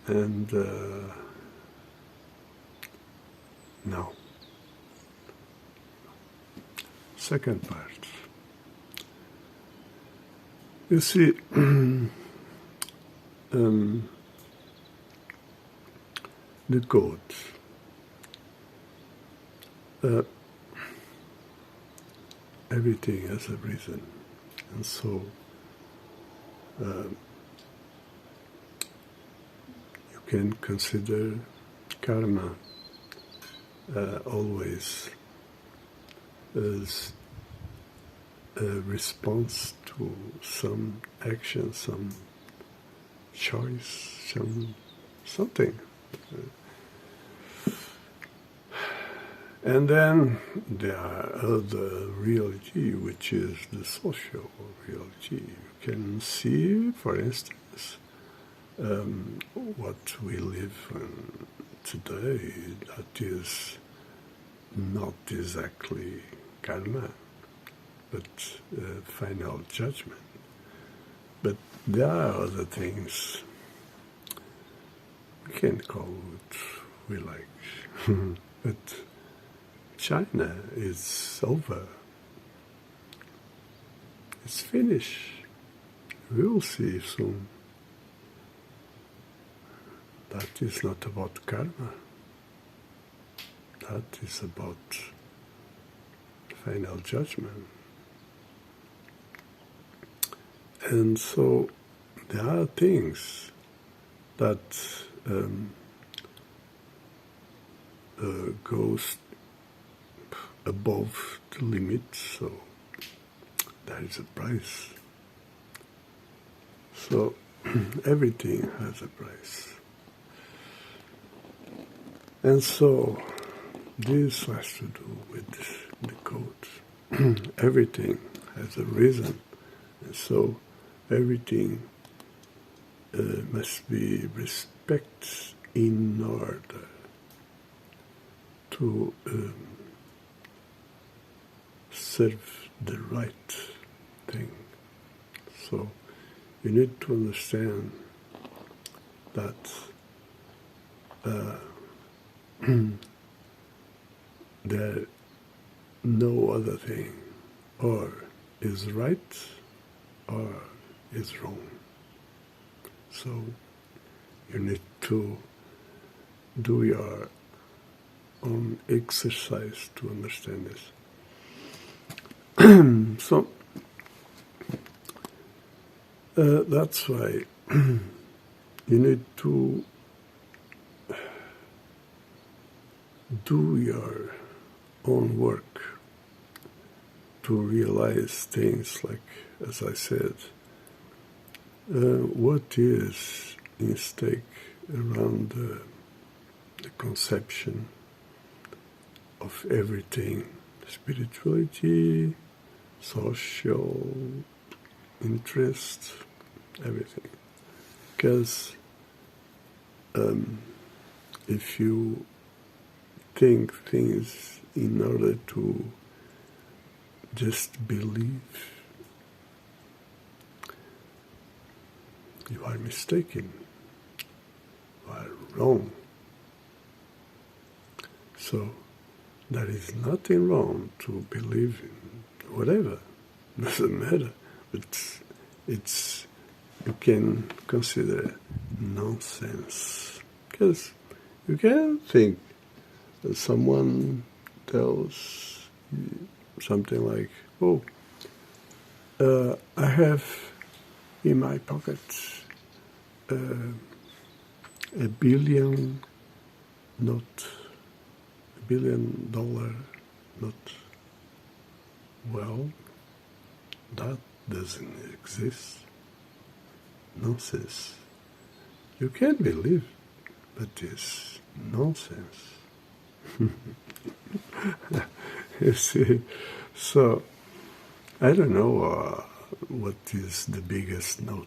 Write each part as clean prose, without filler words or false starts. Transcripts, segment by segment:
And now, second part. You see, the code. Everything has a reason, and so you can consider karma always as a response to some action, some choice, something. And then there are other reality, which is the social reality. You can see, for instance, what we live in today, that is not exactly karma, but final judgment. But there are other things we can call what we like, but China is over. It's finished. We'll see soon. That is not about karma. That is about final judgment. And so there are things that goes above the limit, so there is a price. So everything has a price. And so this has to do with the code. Everything has a reason, and so everything must be respected in order to serve the right thing. So you need to understand that there no other thing or is right or is wrong. So you need to do your own exercise to understand this. So that's why you need to do your own work to realize things like, as I said, what is in stake around the conception of everything, spirituality, social interest, everything. Because if you think things in order to just believe, you are mistaken, you are wrong. So there is nothing wrong to believe in whatever, doesn't matter, but it's you can consider nonsense, because you can think that someone tells you something like, oh, I have in my pocket $1 billion note, $1 billion note. Well, that doesn't exist. Nonsense. You can believe, but it's nonsense. You see, so I don't know what is the biggest note.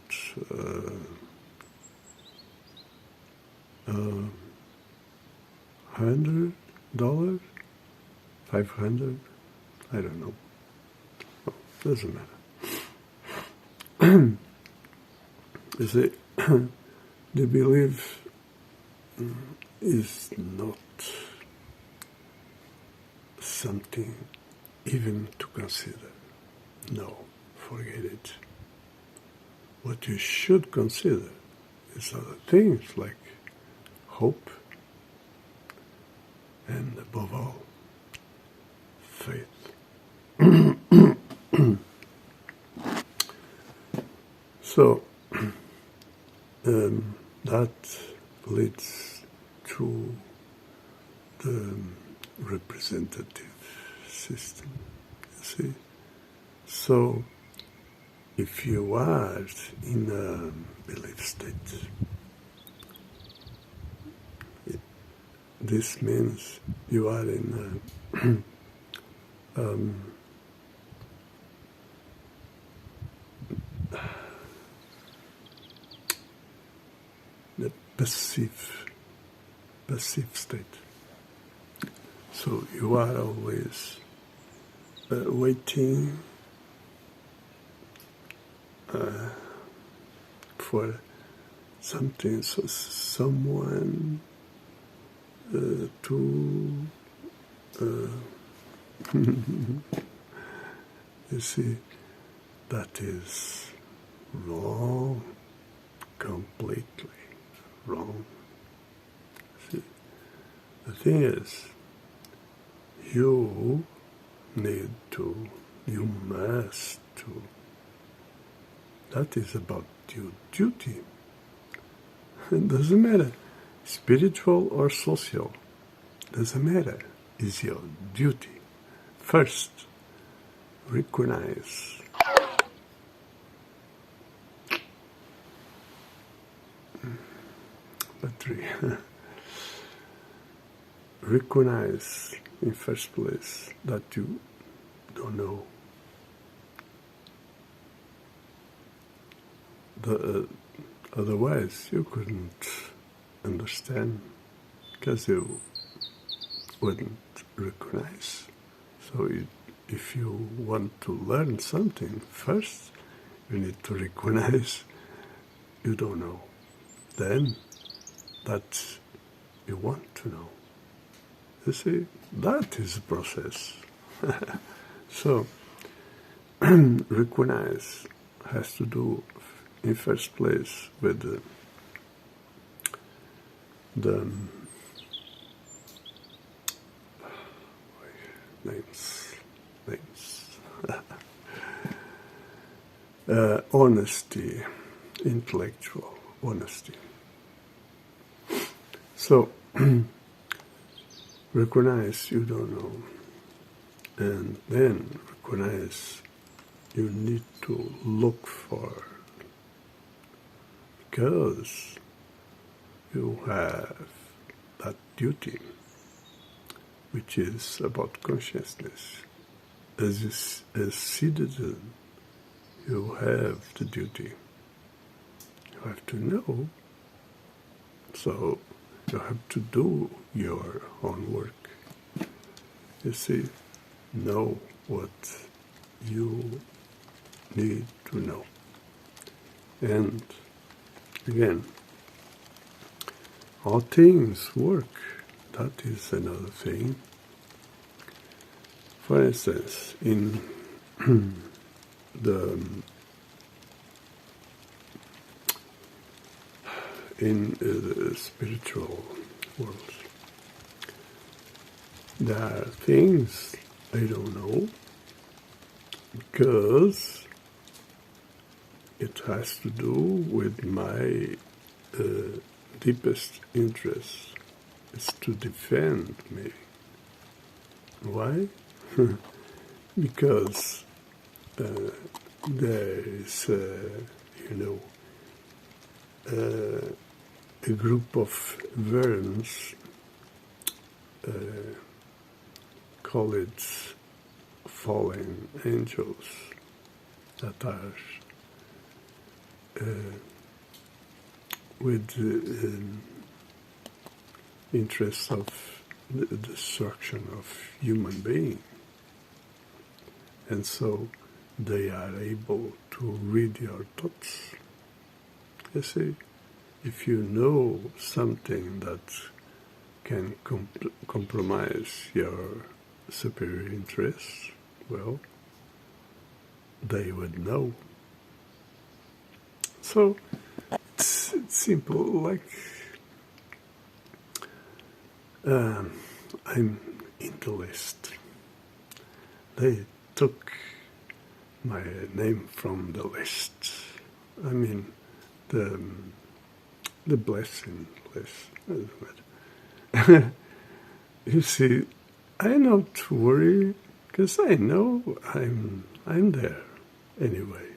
$100, $500, I don't know. Oh, doesn't matter. You see, the belief is not something even to consider. No, forget it. What you should consider is other things like hope and, above all, faith. So that leads to the representative system, you see. So if you are in a belief state, this means you are in a the passive state. So you are always waiting for something, so someone to you see, that is wrong, completely wrong. See, the thing is, you must to. That is about your duty. It doesn't matter, spiritual or social, doesn't matter, it's your duty. First, recognize battery. Recognize in first place that you don't know. Otherwise you couldn't understand, because you wouldn't recognize. So if you want to learn something, first you need to recognize you don't know. Then that you want to know. You see, that is the process. So recognize has to do, in first place, with the names. Honesty, intellectual honesty. So recognize you don't know, and then recognize you need to look for, because you have that duty, which is about consciousness. As citizen, you have the duty. You have to know. So you have to do your own work. You see, know what you need to know. And again, how things work, that is another thing. For instance, in the spiritual world, there are things I don't know, because it has to do with my deepest interest. It's to defend me. Why? Because there is, a group of worms, call it fallen angels, that are with interests of the destruction of human being. And so they are able to read your thoughts. You see, if you know something that can compromise your superior interests, well, they would know. So it's simple, like I'm in the list. They took my name from the list. I mean, the blessing list. Doesn't matter. You see, I not worry because I know I'm there anyway.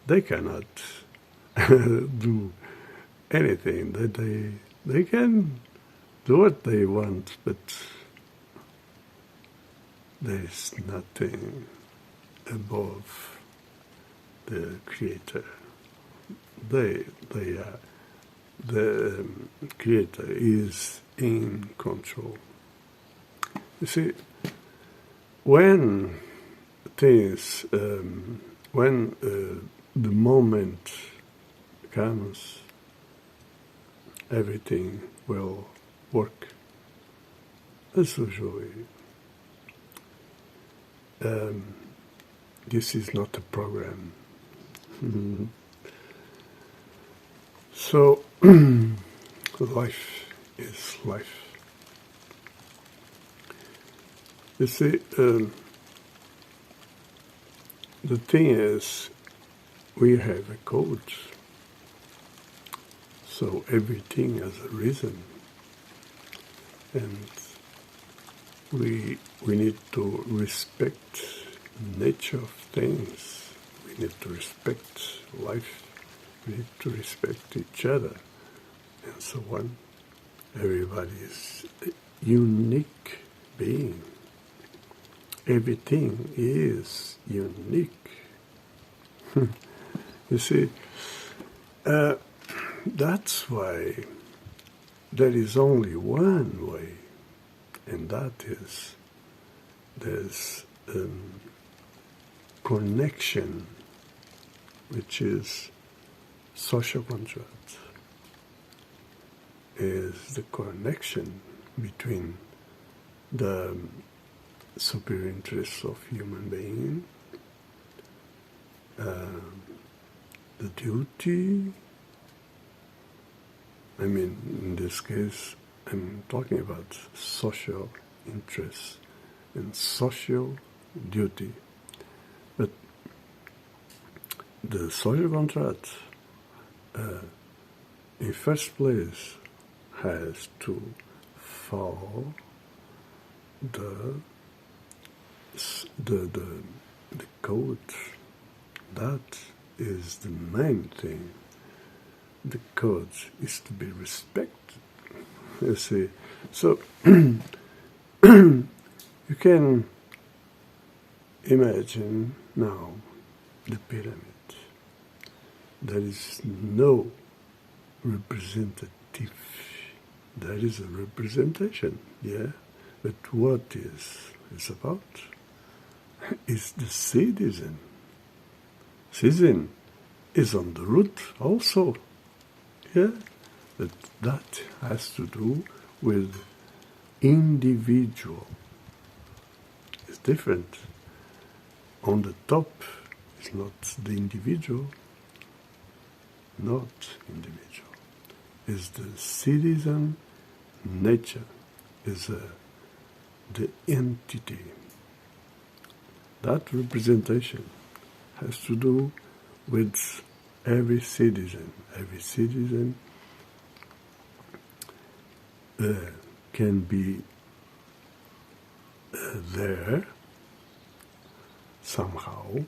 They cannot do anything. They can do what they want, but there is nothing above the Creator. The Creator is in control. You see, when things, when the moment comes, everything will work as usually. This is not a program. So, life is life. You see, the thing is, we have a code, so everything has a reason, and we need to respect nature of things. We need to respect life. We need to respect each other, and so on. Everybody is a unique being. Everything is unique. You see, that's why there is only one way, and that is there's connection, which is social contract, is the connection between the superior interests of human being, the duty. I mean, in this case, I'm talking about social interests and social duty. But the social contract, in first place, has to follow the code. That is the main thing. The code is to be respected. You see, so you can imagine now the pyramid. There is no representative. There is a representation, yeah, but what is about is the citizen. Citizen is on the root also, yeah, but that has to do with individual. It's different. On the top is not the individual, not individual. Is the citizen nature, is the entity. That representation has to do with every citizen. Every citizen can be there somehow,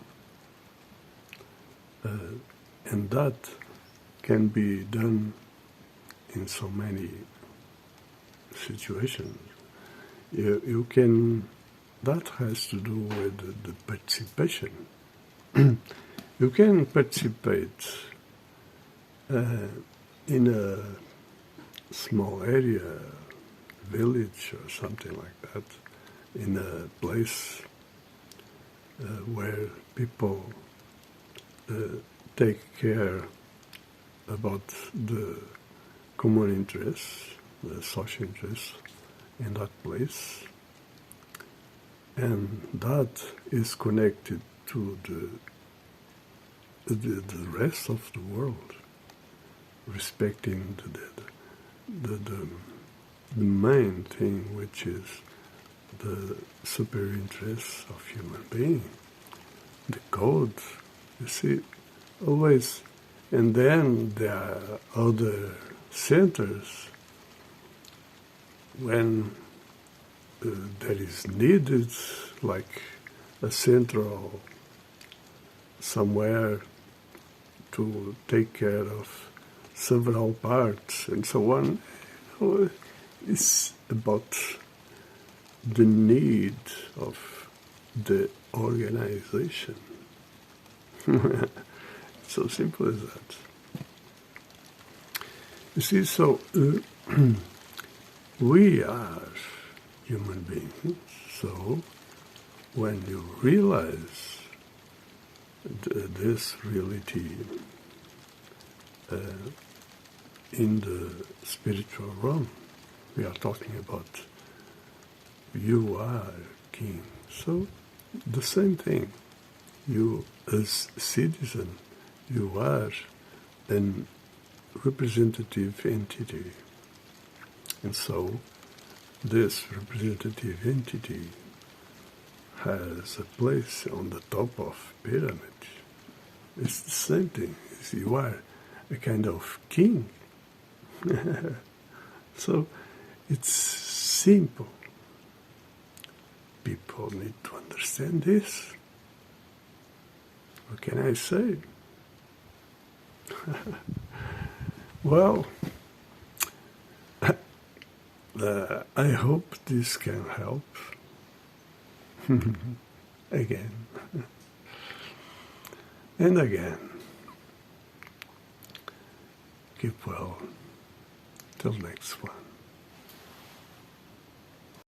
and that can be done in so many situations. You can. That has to do with the participation. You can participate in a small area, village or something like that, in a place where people take care about the common interests, the social interests in that place, and that is connected to the rest of the world, respecting the main thing, which is the superior interests of human being, the code, you see, always. And then there are other centers when there is needed, like a central somewhere to take care of several parts and so on. It's about the need of the organization. So simple as that. You see, so we are human beings, so when you realize this reality in the spiritual realm, we are talking about you are king. So the same thing. You as citizen, you are an representative entity. And so this representative entity has a place on the top of pyramid. It's the same thing. You are a kind of king. So it's simple. People need to understand this. What can I say? Well, I hope this can help. Again. And again. Keep well. Till next one.